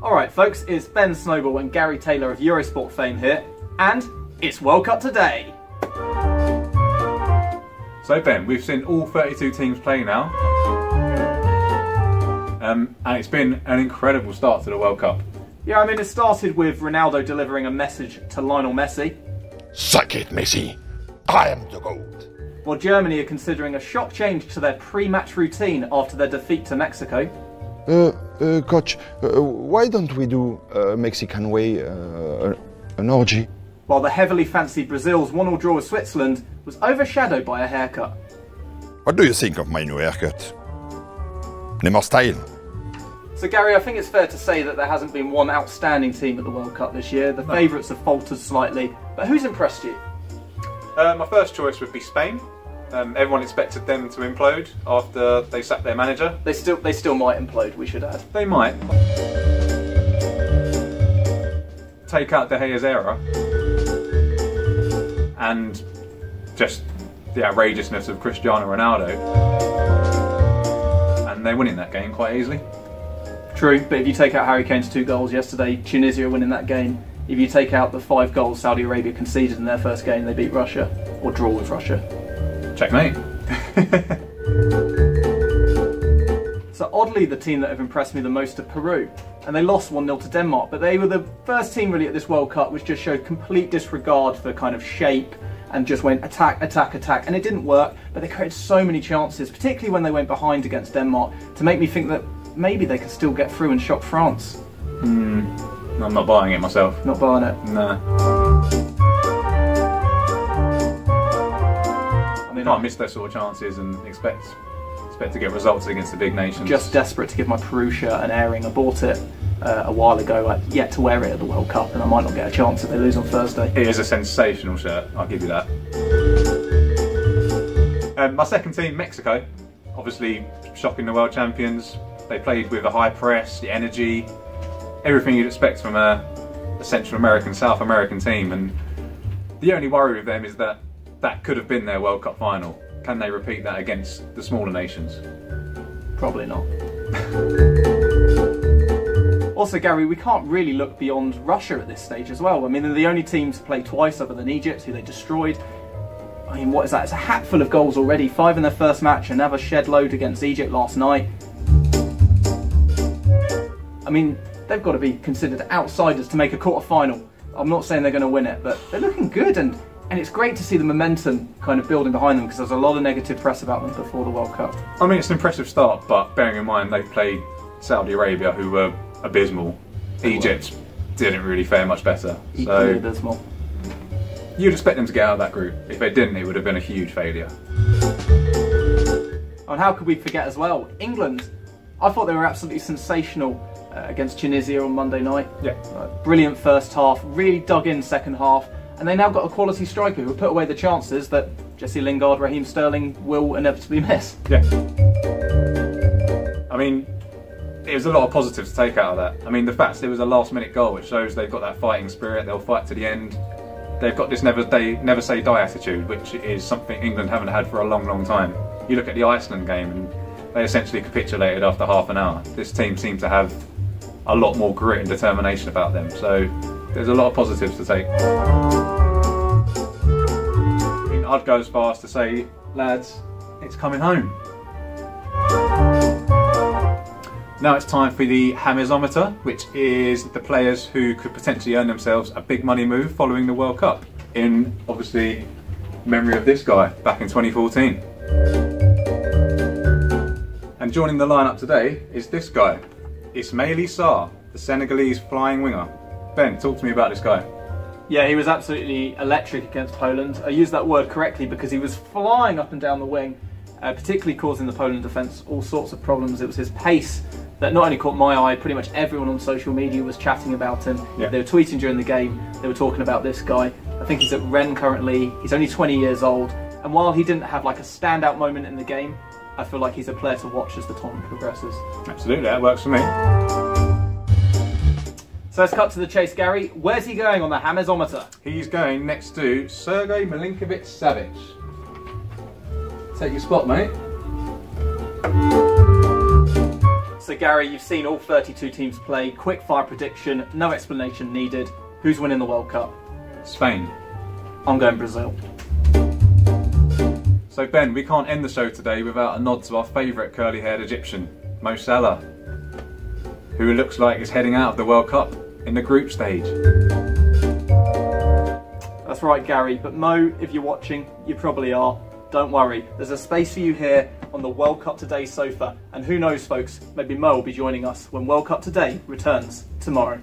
Alright folks, it's Ben Snowball and Gary Taylor of Eurosport fame here, and it's World Cup today! So Ben, we've seen all 32 teams play now, and it's been an incredible start to the World Cup. Yeah, I mean, it started with Ronaldo delivering a message to Lionel Messi. Suck it, Messi. I am the GOAT. While Germany are considering a shock change to their pre-match routine after their defeat to Mexico. Coach, why don't we do Mexican way an orgy? While the heavily fancied Brazil's 1-1 draw with Switzerland was overshadowed by a haircut. What do you think of my new haircut? Any more style? So Gary, I think it's fair to say that there hasn't been one outstanding team at the World Cup this year. The favourites have faltered slightly, but who's impressed you? My first choice would be Spain. Everyone expected them to implode after they sacked their manager. They still might implode, we should add. They might. Take out De Gea's era and just the outrageousness of Cristiano Ronaldo, and they're winning that game quite easily. True, but if you take out Harry Kane's 2 goals yesterday, Tunisia are winning that game. If you take out the 5 goals Saudi Arabia conceded in their first game, they beat Russia, or draw with Russia. Checkmate. So oddly, the team that have impressed me the most are Peru, and they lost 1-0 to Denmark, but they were the first team really at this World Cup which just showed complete disregard for kind of shape and just went attack, attack, attack, and it didn't work, but they created so many chances, particularly when they went behind against Denmark, to make me think that maybe they could still get through and shock France. I'm not buying it myself. Not buying it? No. You can't miss those sort of chances and expect to get results against the big nations. Just desperate to give my Peru shirt an airing. I bought it a while ago. I've yet to wear it at the World Cup, and I might not get a chance if they lose on Thursday. It is a sensational shirt, I'll give you that. My second team, Mexico, obviously shocking the world champions. They played with a high press, the energy, everything you'd expect from a Central American, South American team, and the only worry with them is that that could have been their World Cup final. Can they repeat that against the smaller nations? Probably not. Also, Gary, we can't really look beyond Russia at this stage as well. I mean, they're the only team to play twice other than Egypt, who they destroyed. I mean, what is that? It's a hatful of goals already. 5 in their first match, another shed load against Egypt last night. I mean, they've got to be considered outsiders to make a quarter-final. I'm not saying they're going to win it, but they're looking good, and it's great to see the momentum kind of building behind them, because there's a lot of negative press about them before the World Cup. I mean, it's an impressive start, but bearing in mind they played Saudi Arabia, who were abysmal. Egypt didn't really fare much better. Equally abysmal. You'd expect them to get out of that group. If they didn't, it would have been a huge failure. And how could we forget as well, England. I thought they were absolutely sensational against Tunisia on Monday night. Yeah. Brilliant first half, really dug in second half, and they now got a quality striker who will put away the chances that Jesse Lingard, Raheem Sterling will inevitably miss. Yeah. I mean, there's a lot of positives to take out of that. I mean, the fact there was a last-minute goal, which shows they've got that fighting spirit. They'll fight to the end. They've got this never say die attitude, which is something England haven't had for a long, long time. You look at the Iceland game, and they essentially capitulated after half an hour. This team seemed to have a lot more grit and determination about them. So there's a lot of positives to take. I mean, I'd go as far as to say, lads, it's coming home. Now it's time for the Jamesometer, which is the players who could potentially earn themselves a big money move following the World Cup, in obviously memory of this guy back in 2014. And joining the lineup today is this guy, Ismaïla Sarr, the Senegalese flying winger. Ben, talk to me about this guy. Yeah, he was absolutely electric against Poland. I use that word correctly because he was flying up and down the wing, particularly causing the Poland defence all sorts of problems. It was his pace that not only caught my eye, pretty much everyone on social media was chatting about him. Yeah. They were tweeting during the game, they were talking about this guy. I think he's at Rennes currently, he's only 20 years old, and while he didn't have like a standout moment in the game, I feel like he's a player to watch as the tournament progresses. Absolutely, that works for me. So let's cut to the chase, Gary. Where's he going on the Jamesometer? He's going next to Sergei Milinkovic-Savic. Take your spot, mate. So Gary, you've seen all 32 teams play. Quick fire prediction, no explanation needed. Who's winning the World Cup? Spain. I'm going Brazil. So Ben, we can't end the show today without a nod to our favourite curly-haired Egyptian, Mo Salah, who looks like is heading out of the World Cup in the group stage. That's right, Gary, but Mo, if you're watching, you probably are. Don't worry, there's a space for you here on the World Cup Today sofa, and who knows folks, maybe Mo will be joining us when World Cup Today returns tomorrow.